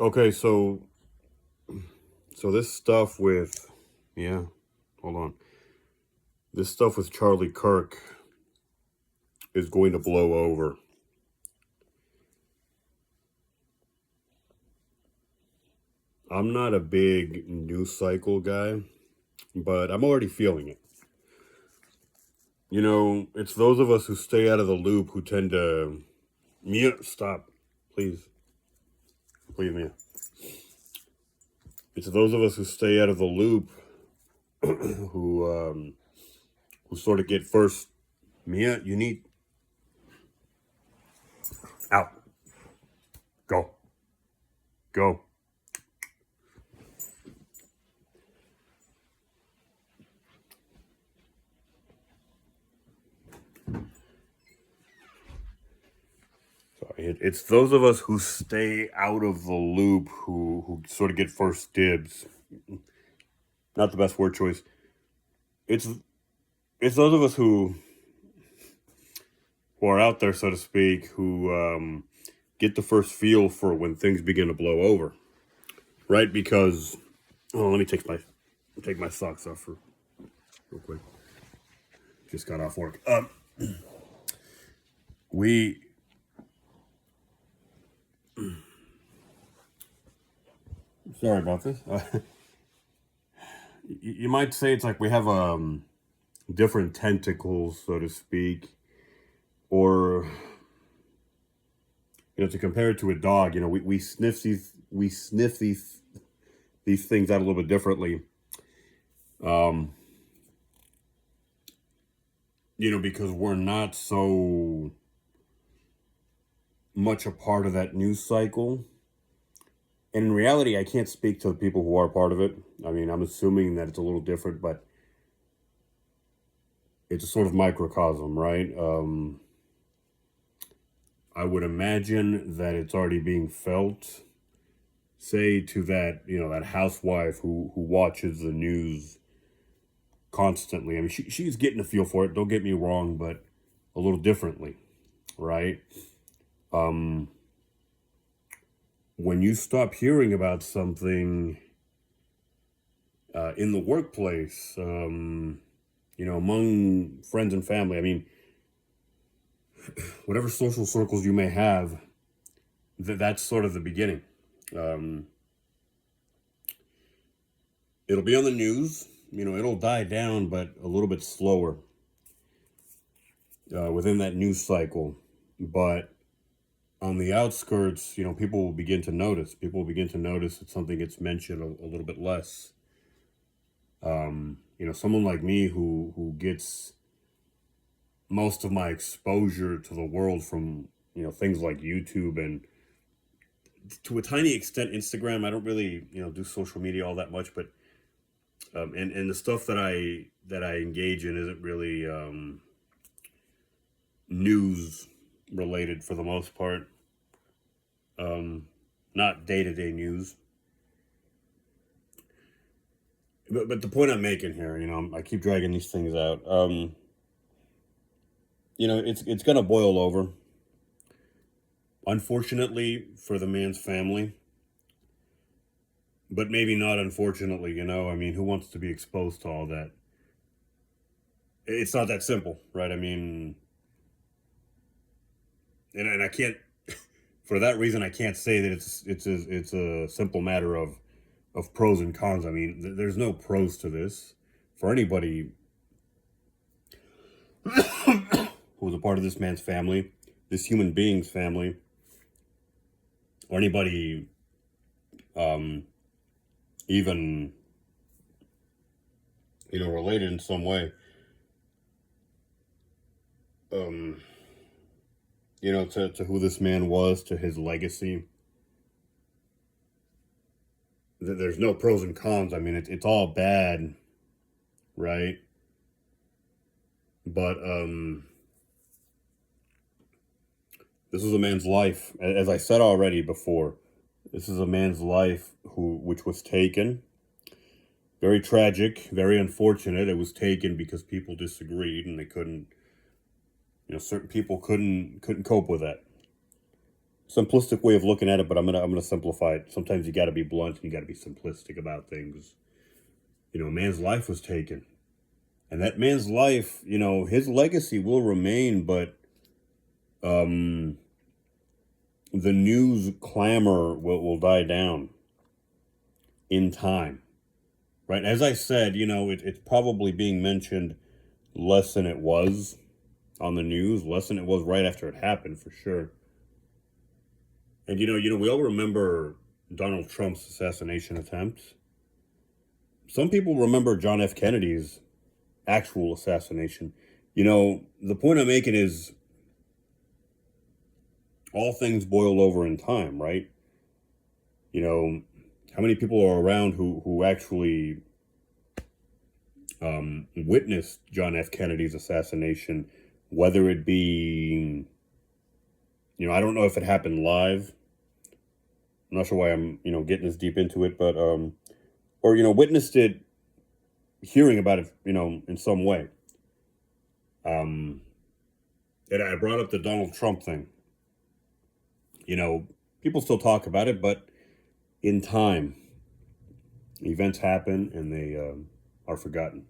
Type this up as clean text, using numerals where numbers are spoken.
Okay, so this stuff with yeah, hold on. This stuff with Charlie Kirk is going to blow over. I'm not a big news cycle guy, but I'm already feeling it. You know, it's those of us who stay out of the loop who tend to Mia, stop. Please. Please, Mia. It's those of us who stay out of the loop who sort of get first. Mia, you need out. Go. Go. Sorry. It's those of us who stay out of the loop who sort of get first dibs. Not the best word choice. It's it's those of us who are out there, so to speak, who get the first feel for when things begin to blow over, right? Because let me take my socks off for real quick. Just got off work. We sorry about this. You might say it's like we have different tentacles, so to speak, or to compare it to a dog. We sniff these things out a little bit differently. Um, because we're not so much a part of that news cycle. And in reality, I can't speak to the people who are part of it. I mean, I'm assuming that it's a little different, but it's a sort of microcosm, right? I would imagine that it's already being felt. Say to that, that housewife who watches the news constantly. I mean, she's getting a feel for it. Don't get me wrong, but a little differently, right? Um, when you stop hearing about something in the workplace, among friends and family, I mean, whatever social circles you may have, that's sort of the beginning. Um, it'll be on the news, it'll die down, but a little bit slower within that news cycle. But on the outskirts, people will begin to notice. People will begin to notice that something gets mentioned a little bit less. Someone like me who gets most of my exposure to the world from things like YouTube and to a tiny extent Instagram. I don't really do social media all that much, but and the stuff that I engage in isn't really news related for the most part. Not day to day news. But the point I'm making here, I keep dragging these things out. It's gonna boil over. Unfortunately for the man's family, but maybe not unfortunately. I mean, who wants to be exposed to all that? It's not that simple, right? I mean, and I can't. For that reason, I can't say that it's a simple matter of pros and cons. I mean, there's no pros to this for anybody who was a part of this man's family, this human being's family, or anybody even related in some way. Um, to who this man was, to his legacy. There's no pros and cons. I mean, it's all bad, right? But this is a man's life, as I said already before. This is a man's life which was taken. Very tragic, very unfortunate. It was taken because people disagreed and they couldn't. Certain people couldn't cope with that. simplistic way of looking at it, but I'm gonna simplify it. Sometimes you got to be blunt and you got to be simplistic about things. A man's life was taken, and that man's life, his legacy will remain, but um, the news clamor will die down in time, right? As I said, it's probably being mentioned less than it was on the news, less than it was right after it happened, for sure. And we all remember Donald Trump's assassination attempts. Some people remember John F. Kennedy's actual assassination. The point I'm making is all things boil over in time, right? You know, how many people are around who actually witnessed John F. Kennedy's assassination, whether it be, I don't know if it happened live. I'm not sure why I'm, getting this deep into it, but, or, witnessed it, hearing about it, in some way. Um, and I brought up the Donald Trump thing. People still talk about it, but in time, events happen and they are forgotten.